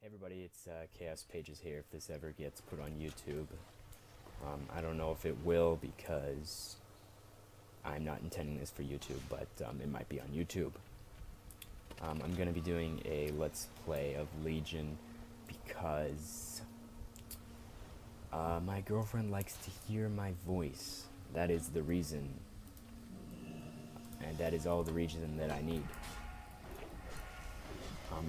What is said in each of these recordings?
Hey everybody, it's ChaosPages here. If this ever gets put on YouTube, I don't know if it will because I'm not intending this for YouTube, but it might be on YouTube. I'm going to be doing a Let's Play of Legion because my girlfriend likes to hear my voice. That is the reason, and that is all the reason that I need.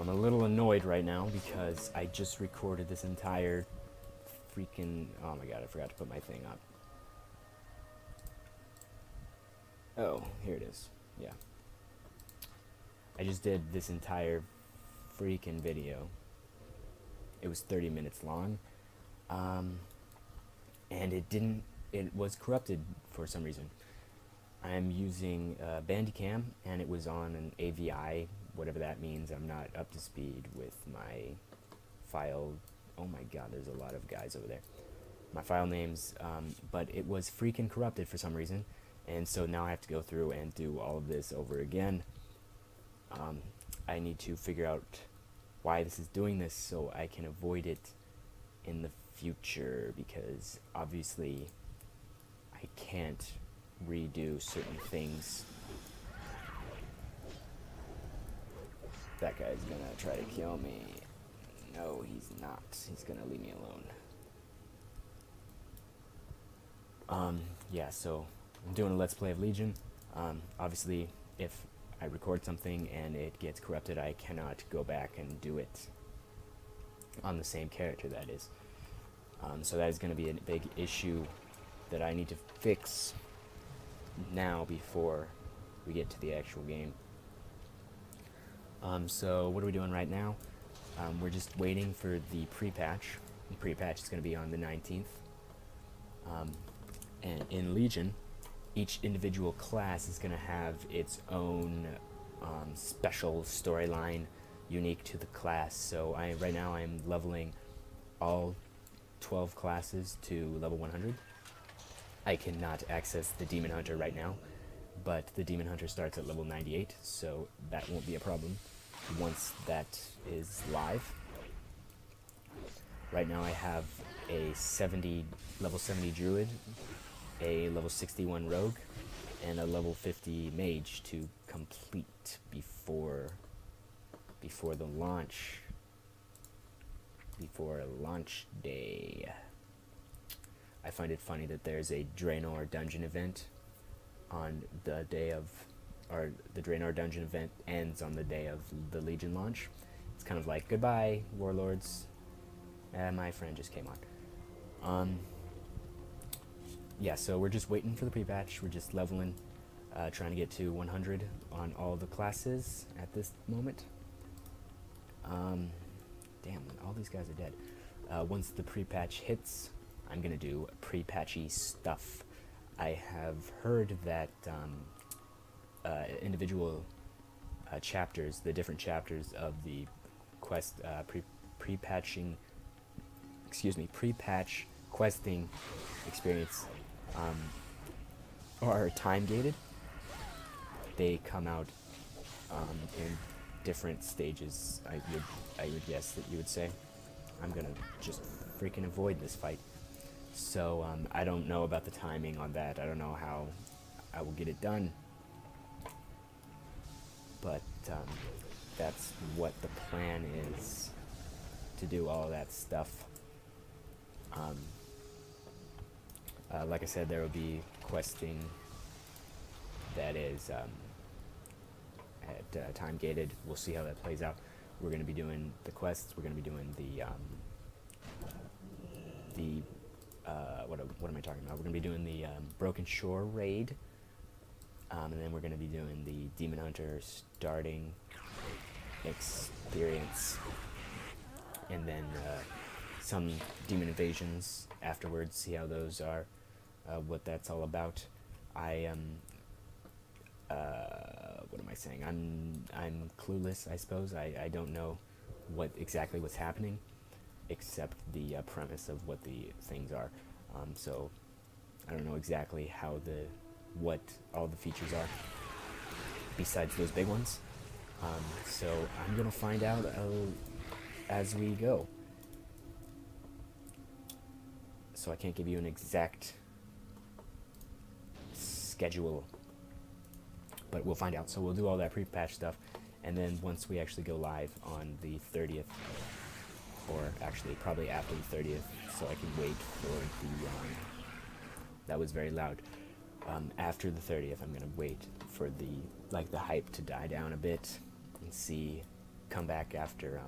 I'm a little annoyed right now because I just recorded this entire freaking... Oh my god, I forgot to put my thing up. Oh, here it is. Yeah. I just did this entire freaking video. It was 30 minutes long. And it was corrupted for some reason. I'm using Bandicam, and it was on an AVI, whatever that means. I'm not up to speed with my file. Oh my god, there's a lot of guys over there. My file names, but it was freaking corrupted for some reason, and so now I have to go through and do all of this over again. I need to figure out why this is doing this so I can avoid it in the future, because obviously I can't redo certain things. That guy's gonna try to kill me. No, he's not. He's gonna leave me alone. Yeah, so I'm doing a Let's Play of Legion. Obviously, if I record something and it gets corrupted, I cannot go back and do it on the same character, that is. So that is going to be a big issue that I need to fix now before we get to the actual game. So what are we doing right now? We're just waiting for the pre-patch. The pre-patch is going to be on the 19th. And in Legion, each individual class is going to have its own special storyline unique to the class. So right now I'm leveling all 12 classes to level 100. I cannot access the Demon Hunter right now, but the Demon Hunter starts at level 98, so that won't be a problem once that is live. Right now I have a level 70 Druid, a level 61 Rogue, and a level 50 Mage to complete before the launch. Before launch day. I find it funny that there's a Draenor dungeon event on the day of, or the Draenor dungeon event ends on the day of the Legion launch. It's kind of like, goodbye, warlords. My friend just came on. Yeah, so we're just waiting for the pre-patch. We're just leveling, trying to get to 100 on all the classes at this moment. Damn, all these guys are dead. Once the pre-patch hits, I'm gonna do pre-patchy stuff. I have heard that individual chapters, the different chapters of the quest, pre-patch questing experience are time-gated. They come out in different stages, I would guess that you would say. I'm gonna just freaking avoid this fight. So I don't know about the timing on that. I don't know how I will get it done. But that's what the plan is, to do all of that stuff. Like I said, there will be questing that is at time gated. We'll see how that plays out. We're going to be doing the quests. We're going to be doing what am I talking about? We're going to be doing the Broken Shore raid, and then we're going to be doing the Demon Hunter starting experience, and then some demon invasions afterwards. See how those are, what that's all about. What am I saying? I'm clueless, I suppose. I don't know exactly what's happening, except the premise of what the things are. So I don't know exactly what all the features are, besides those big ones. So I'm gonna find out as we go. So I can't give you an exact schedule, but we'll find out. So we'll do all that pre-patch stuff, and then once we actually go live on the 30th, or actually probably after the 30th, so I can wait for the, that was very loud. After the 30th, I'm gonna wait for the hype to die down a bit, and come back after,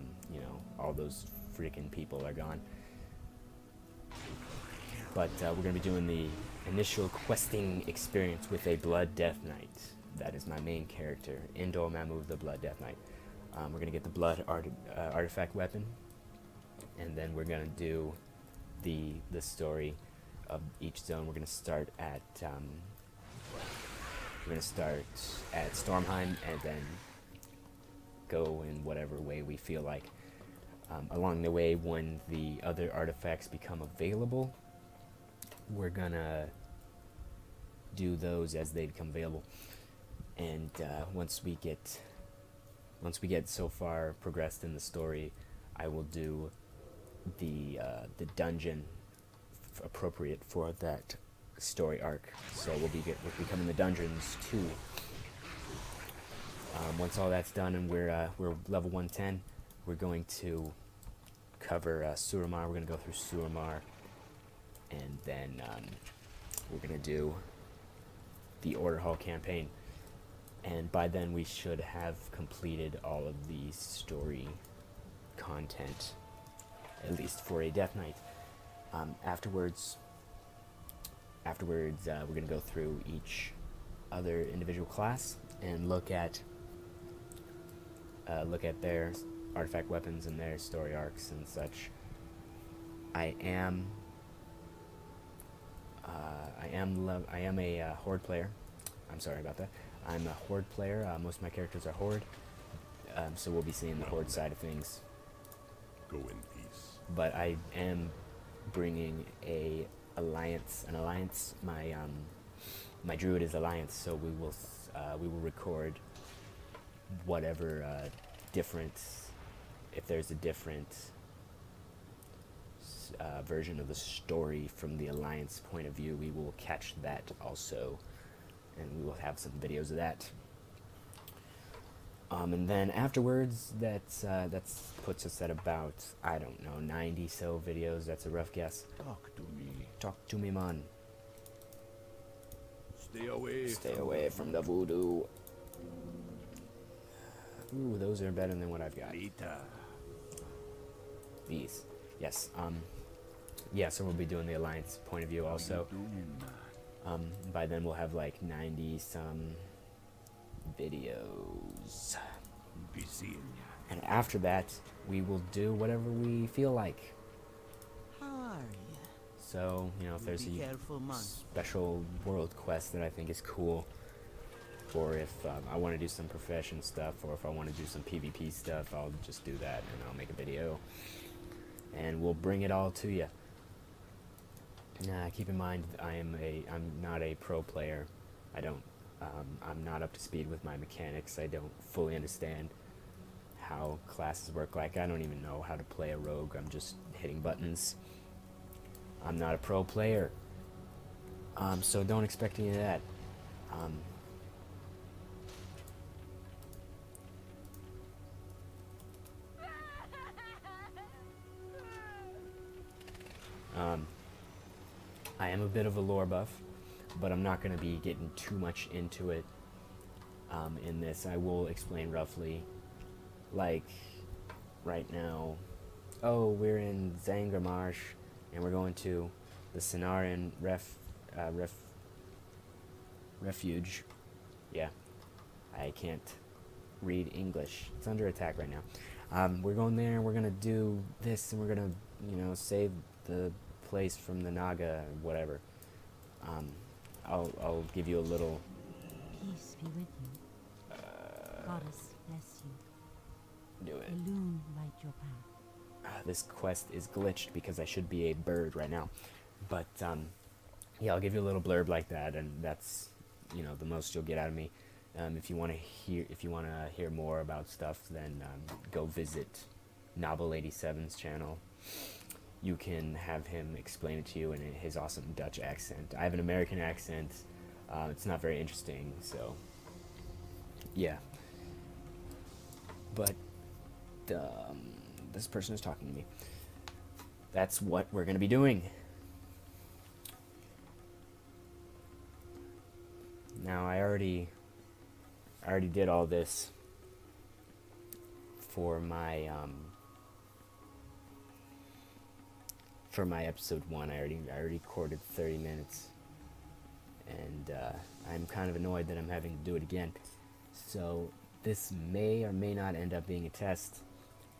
all those freaking people are gone. But we're gonna be doing the initial questing experience with a Blood Death Knight. That is my main character, Indol Mamu, the Blood Death Knight. We're gonna get the blood artifact weapon, and then we're gonna do the story of each zone. We're gonna start at Stormheim, and then go in whatever way we feel like. Along the way, when the other artifacts become available, we're gonna do those as they become available. And once we get so far progressed in the story, I will do the dungeon appropriate for that story arc. So we'll be coming the dungeons too. Once all that's done and we're level 110, we're going to cover Suramar. We're going to go through Suramar, and then we're going to do the Order Hall campaign. And by then we should have completed all of the story content, at least for a Death Knight. Afterwards, we're going to go through each other individual class and look at their artifact weapons and their story arcs and such. I am a Horde player. I'm sorry about that. I'm a Horde player. Most of my characters are Horde, so we'll be seeing the Horde side of things. Go in peace. But I am bringing an alliance. My druid is alliance, so we will record whatever difference, if there's a different version of the story from the alliance point of view, we will catch that also, and we will have some videos of that. And then afterwards, that's puts us at about, I don't know, 90 so videos. That's a rough guess. Talk to me. Talk to me, man. Stay away from the voodoo. Ooh, those are better than what I've got. Lita. These. Yes. Yeah, so we'll be doing the alliance point of view also. By then we'll have like 90 some videos. Be seeing ya. And after that, we will do whatever we feel like. How are you? So, if there's Be a careful, man. special world quest that I think is cool, or if I want to do some profession stuff, or if I want to do some PvP stuff, I'll just do that and I'll make a video. And we'll bring it all to you. Keep in mind, I'm not a pro player. I'm not up to speed with my mechanics. I don't fully understand how classes work. Like, I don't even know how to play a rogue. I'm just hitting buttons. I'm not a pro player. So don't expect any of that. I am a bit of a lore buff, but I'm not going to be getting too much into it in this. I will explain roughly. Like, right now, we're in Zangarmarsh, and we're going to the Cenarian refuge. Yeah, I can't read English. It's under attack right now. We're going there, and we're going to do this, and we're going to, save the place from the Naga, whatever. I'll give you a little. Peace be with you. Goddess bless you. Do it. Illume light your path. This quest is glitched because I should be a bird right now, but yeah, I'll give you a little blurb like that, and that's the most you'll get out of me. If you want to hear more about stuff, then go visit Novel 87's channel. You can have him explain it to you in his awesome Dutch accent. I have an American accent. It's not very interesting, so yeah. But this person is talking to me. That's what we're going to be doing. Now, I already did all this for my episode 1. I already recorded 30 minutes, and I'm kind of annoyed that I'm having to do it again. So this may or may not end up being a test,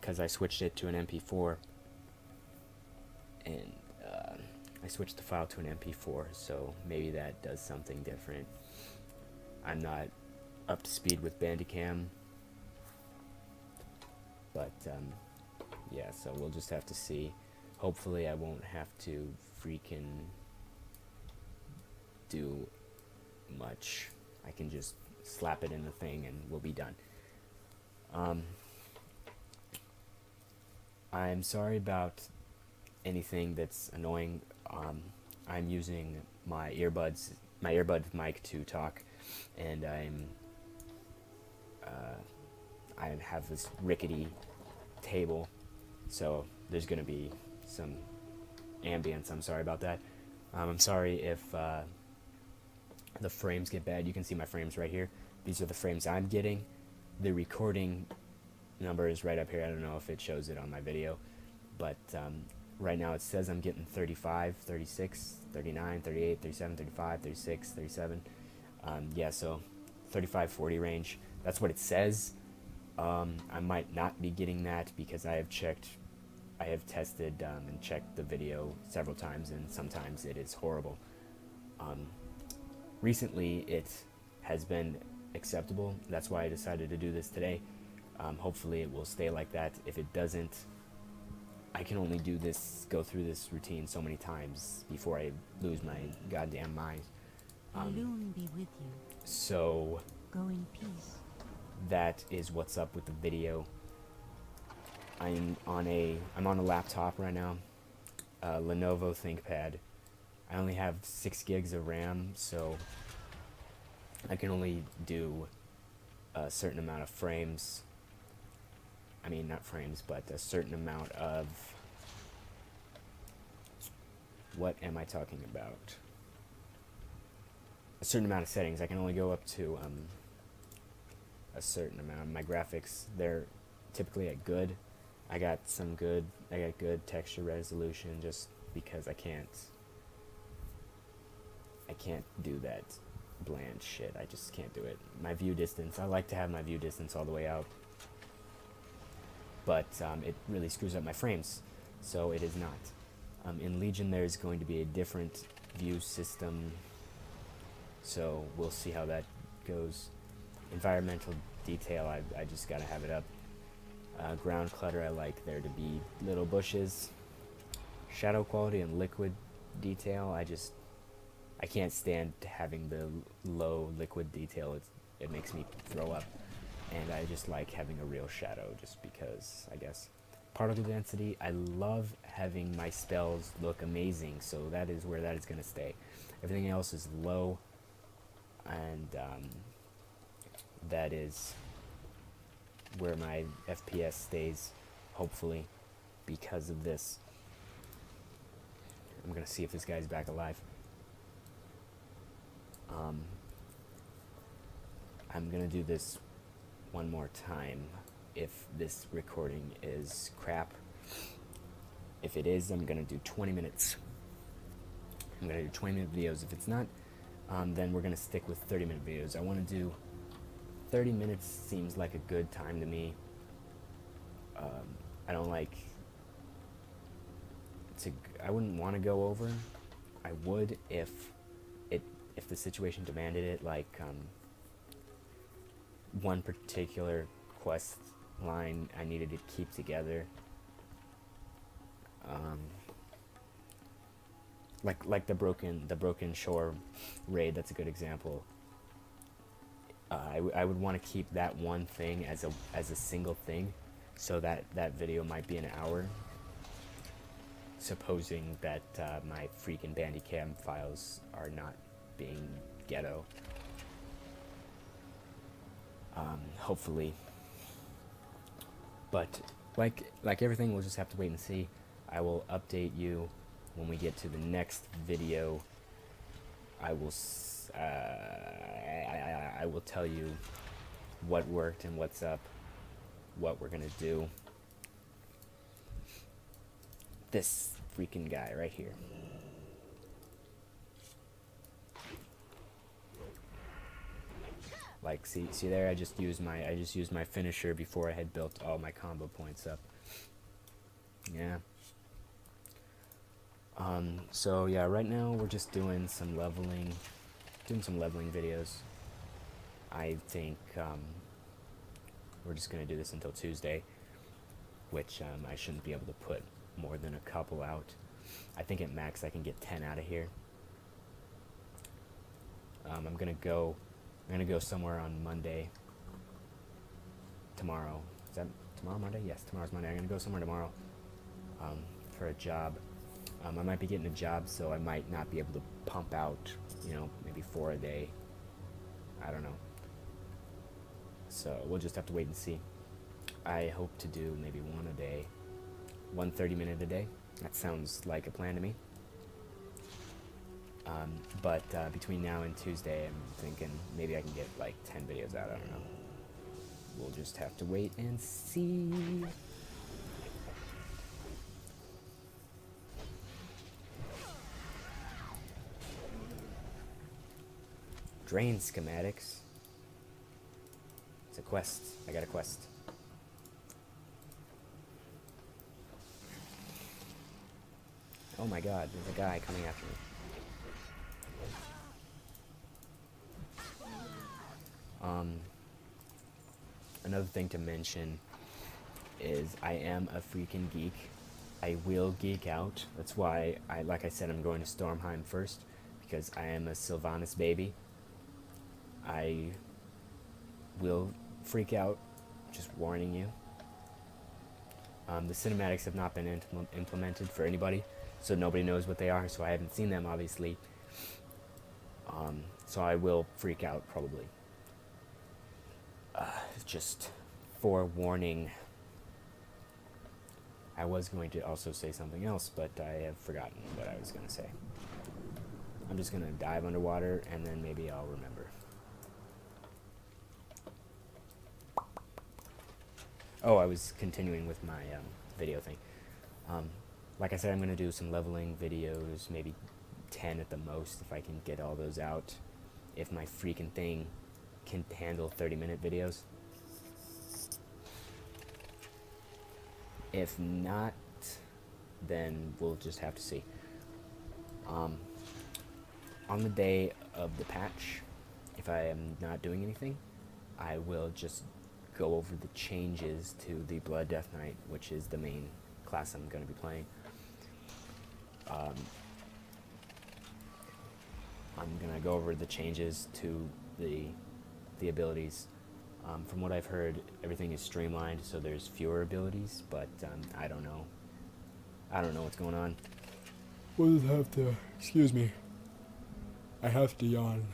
because I switched it to an MP4, and I switched the file to an MP4, so maybe that does something different. I'm not up to speed with Bandicam, but yeah, so we'll just have to see. Hopefully I won't have to freaking do much. I can just slap it in the thing and we'll be done. I'm sorry about anything that's annoying. I'm using my earbud mic to talk, and I have this rickety table, so there's gonna be some ambience. I'm sorry about that. I'm sorry if the frames get bad. You can see my frames right here. These are the frames I'm getting. The recording number is right up here. I don't know if it shows it on my video, but right now it says I'm getting 35, 36, 39, 38, 37, 35, 36, 37. Yeah, so 35, 40 range. That's what it says. I might not be getting that because I have tested and checked the video several times, and sometimes it is horrible. Recently it has been acceptable. That's why I decided to do this today. Hopefully it will stay like that. If it doesn't, I can only go through this routine so many times before I lose my goddamn mind. Loon be with you. So Go in peace. that is what's up with the video. I'm on a laptop right now, Lenovo ThinkPad. I only have 6 gigs of RAM, so I can only do a certain amount of frames. I mean, not frames, but a certain amount of... What am I talking about? A certain amount of settings. I can only go up to a certain amount. My graphics, they're typically at good. I got good texture resolution, just because I can't do that bland shit. I just can't do it. My view distance, I like to have my view distance all the way out, but it really screws up my frames, so it is not. In Legion there's going to be a different view system, so we'll see how that goes. Environmental detail, I just gotta have it up. Ground clutter, I like there to be little bushes. Shadow quality and liquid detail, I can't stand having the low liquid detail. It makes me throw up, and I just like having a real shadow, just because, I guess. Particle density, I love having my spells look amazing, so that is where that is going to stay. Everything else is low, and that is where my FPS stays, hopefully, because of this. I'm going to see if this guy's back alive. I'm gonna do this one more time if this recording is crap. If it is, I'm gonna do 20 minutes. I'm gonna do 20-minute videos. If it's not, then we're gonna stick with 30-minute videos. I want to do 30 minutes. Seems like a good time to me. I don't like to. I wouldn't want to go over. I would if the situation demanded it, like one particular quest line I needed to keep together. Like the broken shore raid. That's a good example. I would want to keep that one thing as a single thing, So that video might be an hour, supposing that my freaking Bandicam files are not being ghetto. Hopefully. But like everything, we'll just have to wait and see. I will update you when we get to the next video. I will I will tell you what worked and what's up, what we're gonna do. This freaking guy right here. Like, see there, I just used my finisher before I had built all my combo points up. Yeah. So yeah, right now we're just doing some leveling videos. I think we're just gonna do this until Tuesday, which I shouldn't be able to put more than a couple out. I think at max I can get 10 out of here. I'm gonna go somewhere on Monday. Tomorrow. Is that tomorrow, Monday? Yes, tomorrow's Monday. I'm gonna go somewhere tomorrow for a job. I might be getting a job, so I might not be able to pump out, maybe 4 a day. I don't know. So we'll just have to wait and see. I hope to do maybe one a day. 1 30-minute a day. That sounds like a plan to me. But between now and Tuesday, I'm thinking maybe I can get like 10 videos out. I don't know. We'll just have to wait and see. Drain schematics. It's a quest. I got a quest. Oh my god, there's a guy coming after me. Another thing to mention is I am a freaking geek. I will geek out. That's why like I said, I'm going to Stormheim first, because I am a Sylvanas baby. I will freak out, just warning you. The cinematics have not been implemented for anybody, so nobody knows what they are, so I haven't seen them, obviously. So I will freak out, probably. Just forewarning. I was going to also say something else, but I have forgotten what I was going to say. I'm just going to dive underwater, and then maybe I'll remember. Oh, I was continuing with my video thing. Like I said, I'm going to do some leveling videos, maybe 10 at the most, if I can get all those out. If my freaking thing can handle 30-minute videos. If not, then we'll just have to see. On the day of the patch, if I am not doing anything, I will just go over the changes to the Blood Death Knight, which is the main class I'm going to be playing. I'm going to go over the changes to the abilities. From what I've heard, everything is streamlined, so there's fewer abilities, but I don't know. I don't know what's going on. We'll just have to, excuse me. I have to yawn.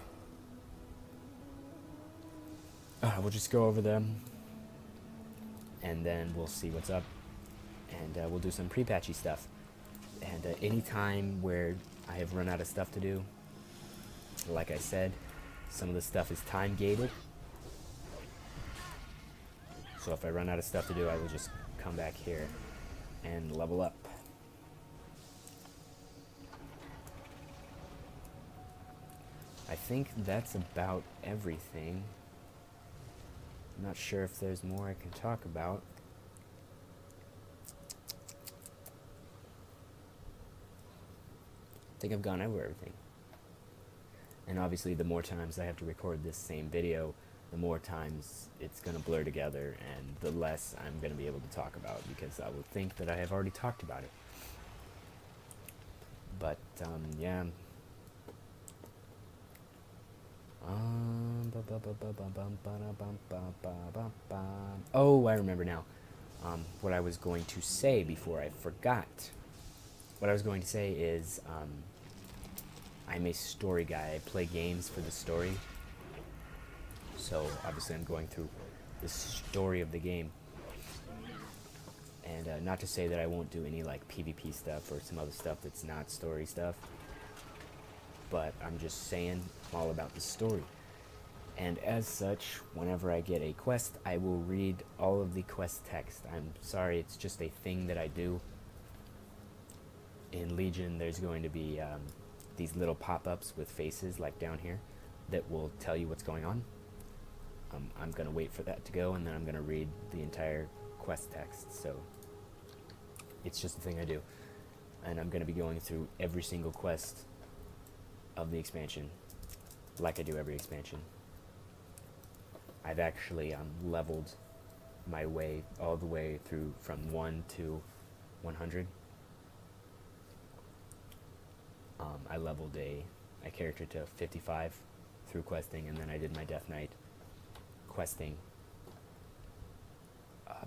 We'll just go over them, and then we'll see what's up, and we'll do some pre-patchy stuff. And any time where I have run out of stuff to do, like I said, some of the stuff is time gated. So if I run out of stuff to do, I will just come back here and level up. I think that's about everything. I'm not sure if there's more I can talk about. I think I've gone over everything. And obviously the more times I have to record this same video, the more times it's going to blur together, and the less I'm going to be able to talk about, because I will think that I have already talked about it. But, yeah. Oh, I remember now. What I was going to say before I forgot. What I was going to say is, I'm a story guy. I play games for the story. So obviously I'm going through the story of the game. And not to say that I won't do any like PvP stuff or some other stuff that's not story stuff. But I'm just saying I'm all about the story. And as such, whenever I get a quest, I will read all of the quest text. I'm sorry, it's just a thing that I do. In Legion, there's going to be these little pop-ups with faces, like down here, that will tell you what's going on. I'm going to wait for that to go, and then I'm going to read the entire quest text. So it's just a thing I do. And I'm going to be going through every single quest of the expansion, like I do every expansion. I've actually leveled my way all the way through from 1 to 100. I leveled a character to 55 through questing, and then I did my Death Knight questing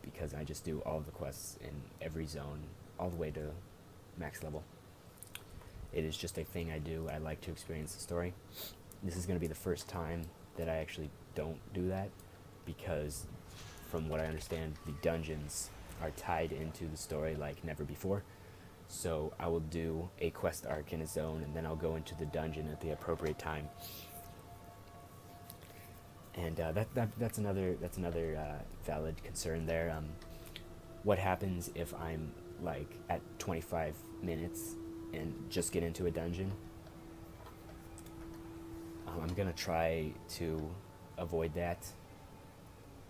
because I just do all of the quests in every zone all the way to max level. It is just a thing I do. I like to experience the story. This is going to be the first time that I actually don't do that, because from what I understand, the dungeons are tied into the story like never before. So I will do a quest arc in a zone, and then I'll go into the dungeon at the appropriate time. And that's another valid concern there. What happens if I'm like at 25 minutes and just get into a dungeon? I'm gonna try to avoid that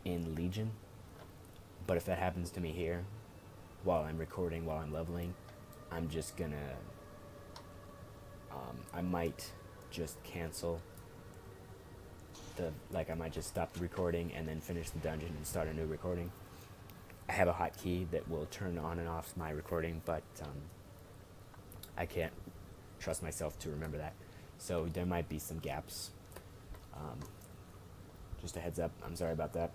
in Legion, but if that happens to me here while I'm recording, while I'm leveling, I'm just gonna I might just cancel I might just stop the recording and then finish the dungeon and start a new recording. I have a hotkey that will turn on and off my recording, but I can't trust myself to remember that. So there might be some gaps. Just a heads up, I'm sorry about that.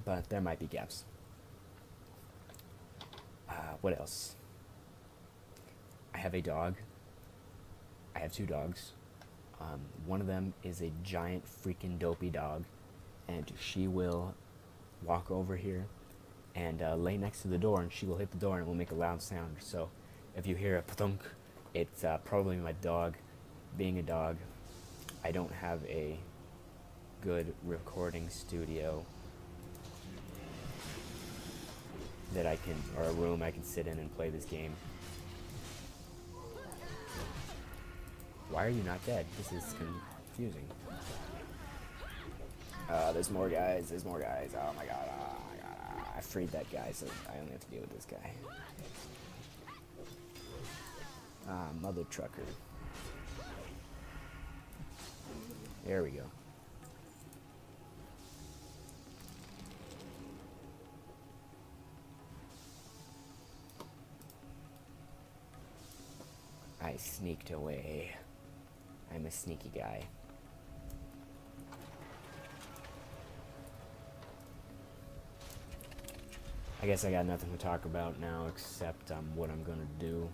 But there might be gaps. What else? I have a dog. I have 2 dogs. One of them is a giant freaking dopey dog, and she will walk over here and lay next to the door, and she will hit the door and it will make a loud sound. So if you hear a pathunk, it's probably my dog being a dog. I don't have a good recording studio that I can, or a room I can sit in and play this game. Why are you not dead? This is confusing. There's more guys, Oh my god, oh my god. I freed that guy, so I only have to deal with this guy. Mother trucker. There we go. I sneaked away. I'm a sneaky guy. I guess I got nothing to talk about now except what I'm gonna do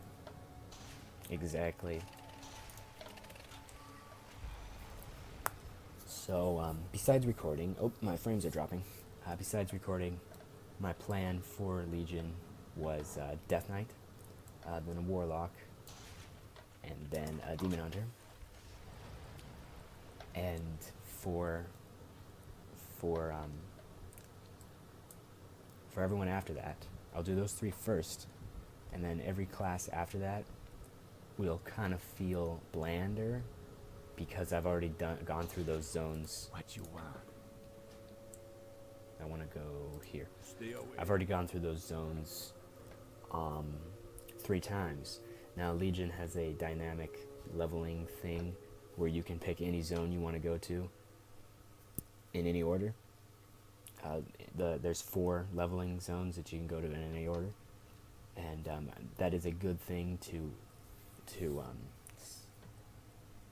exactly. So besides recording, oh, my frames are dropping. Besides recording, my plan for Legion was Death Knight, then a Warlock, and then a Demon Hunter. And for everyone after that, I'll do those 3 first, and then every class after that will kind of feel blander because I've already gone through those zones. What you want? I want to go here. Stay away. I've already gone through those zones 3 times. Now Legion has a dynamic leveling thing where you can pick any zone you want to go to in any order. There's 4 leveling zones that you can go to in any order, and that is a good thing to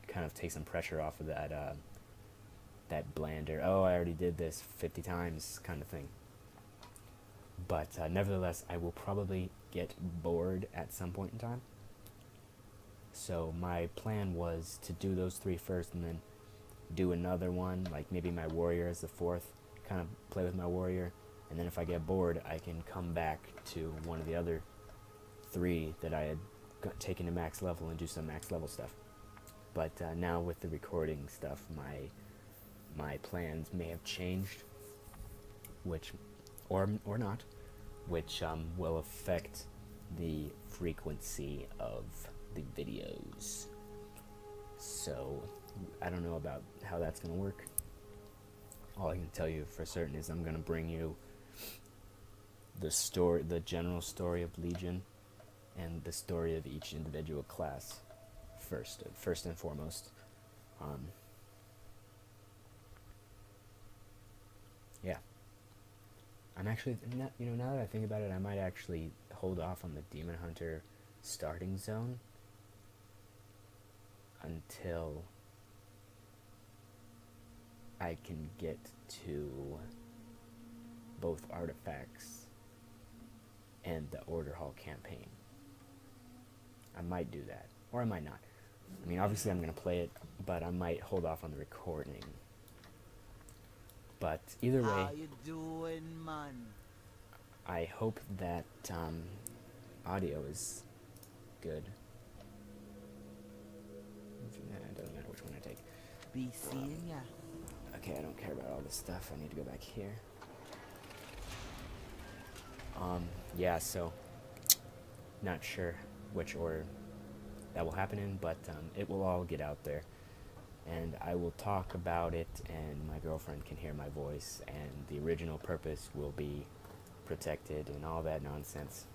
kind of take some pressure off of that blander, oh, I already did this 50 times kind of thing. But nevertheless, I will probably get bored at some point in time. So my plan was to do those 3 first and then do another one, like maybe my warrior as the 4th, kind of play with my warrior, and then if I get bored, I can come back to one of the other 3 that I had taken to max level and do some max level stuff. But now with the recording stuff, my plans may have changed, which, or not, which will affect the frequency of the videos. So I don't know about how that's going to work. All I can tell you for certain is I'm going to bring you the general story of Legion and the story of each individual class first and foremost. Yeah. I'm actually, now that I think about it, I might actually hold off on the Demon Hunter starting zone until I can get to both artifacts and the Order Hall campaign. I might do that, or I might not. I mean, obviously I'm going to play it, but I might hold off on the recording. But either way, How you doing, man? I hope that audio is good. It doesn't matter which one I take. Be seeing ya. Okay, I don't care about all this stuff. I need to go back here. Yeah, so not sure which order that will happen in, but it will all get out there. And I will talk about it, and my girlfriend can hear my voice, and the original purpose will be protected and all that nonsense.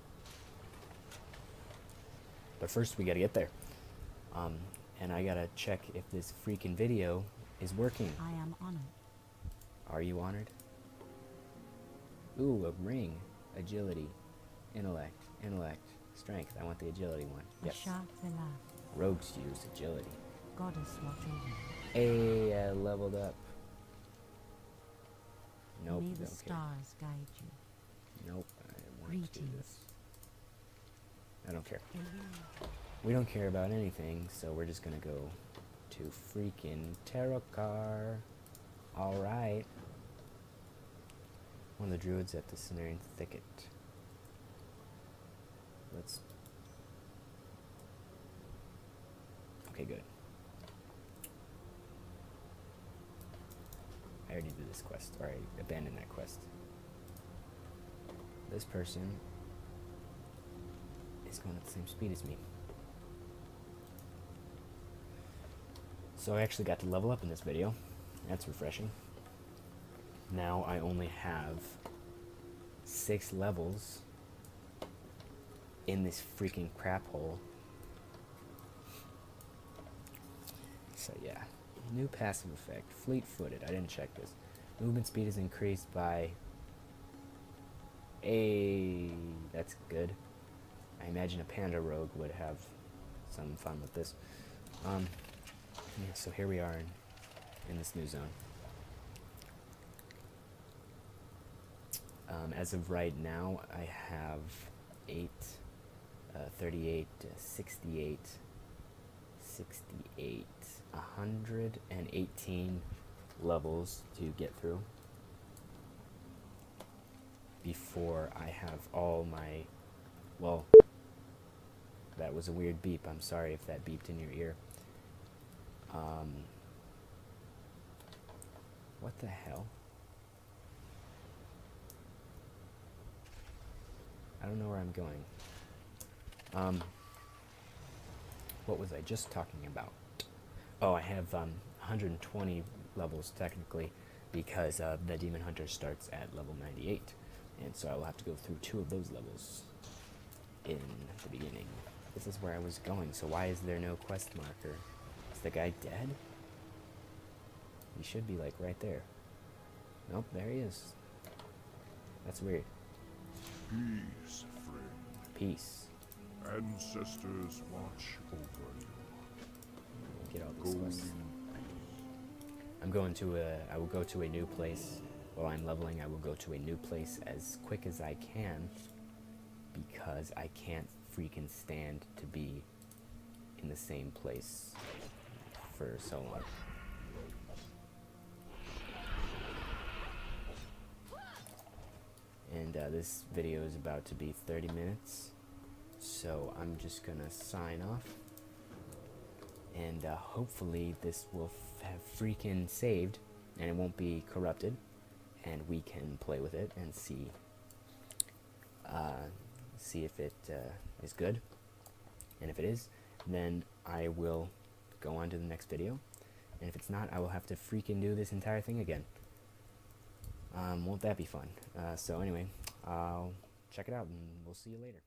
But first we gotta get there. And I gotta check if this freaking video is working. I am honored. Are you honored? Ooh, a ring. Agility. Intellect. Strength. I want the agility one. Yes. Asha Vela, Rogues use agility. goddess watch over you. Hey, I leveled up. Nope, May the okay. stars guide you. Nope, I want to do Greetings. this. I don't care. We don't care about anything, so we're just gonna go to freaking Terrakar. Alright. One of the druids at the Cenarian Thicket. Let's... Okay, good. I already did this quest, or I abandoned that quest. This person is going at the same speed as me. So I actually got to level up in this video. That's refreshing. Now I only have 6 levels in this freaking crap hole. So yeah. New passive effect. Fleet-footed. I didn't check this. Movement speed is increased by... That's good. I imagine a panda rogue would have some fun with this. Yeah, so here we are in this new zone. As of right now, I have 8, 38, 68, 68, 118 levels to get through before I have all my... Well, that was a weird beep. I'm sorry if that beeped in your ear. What the hell? I don't know where I'm going. What was I just talking about? Oh, I have 120 levels technically because the Demon Hunter starts at level 98. And so I will have to go through 2 of those levels in the beginning. This is where I was going, so why is there no quest marker? Is the guy dead? He should be like right there. Nope, there he is. That's weird. Peace, friend. Peace. Ancestors watch over you. Get all Go these in quests. peace. I'm going to I will go to a new place while I'm leveling, I will go to a new place as quick as I can, because I can't freaking stand to be in the same place for so long. And this video is about to be 30 minutes, so I'm just gonna sign off, and hopefully this will have freaking saved and it won't be corrupted, and we can play with it and see if it is good. And if it is, then I will go on to the next video, and if it's not, I will have to freaking do this entire thing again. Won't that be fun? So anyway, I'll check it out, and we'll see you later.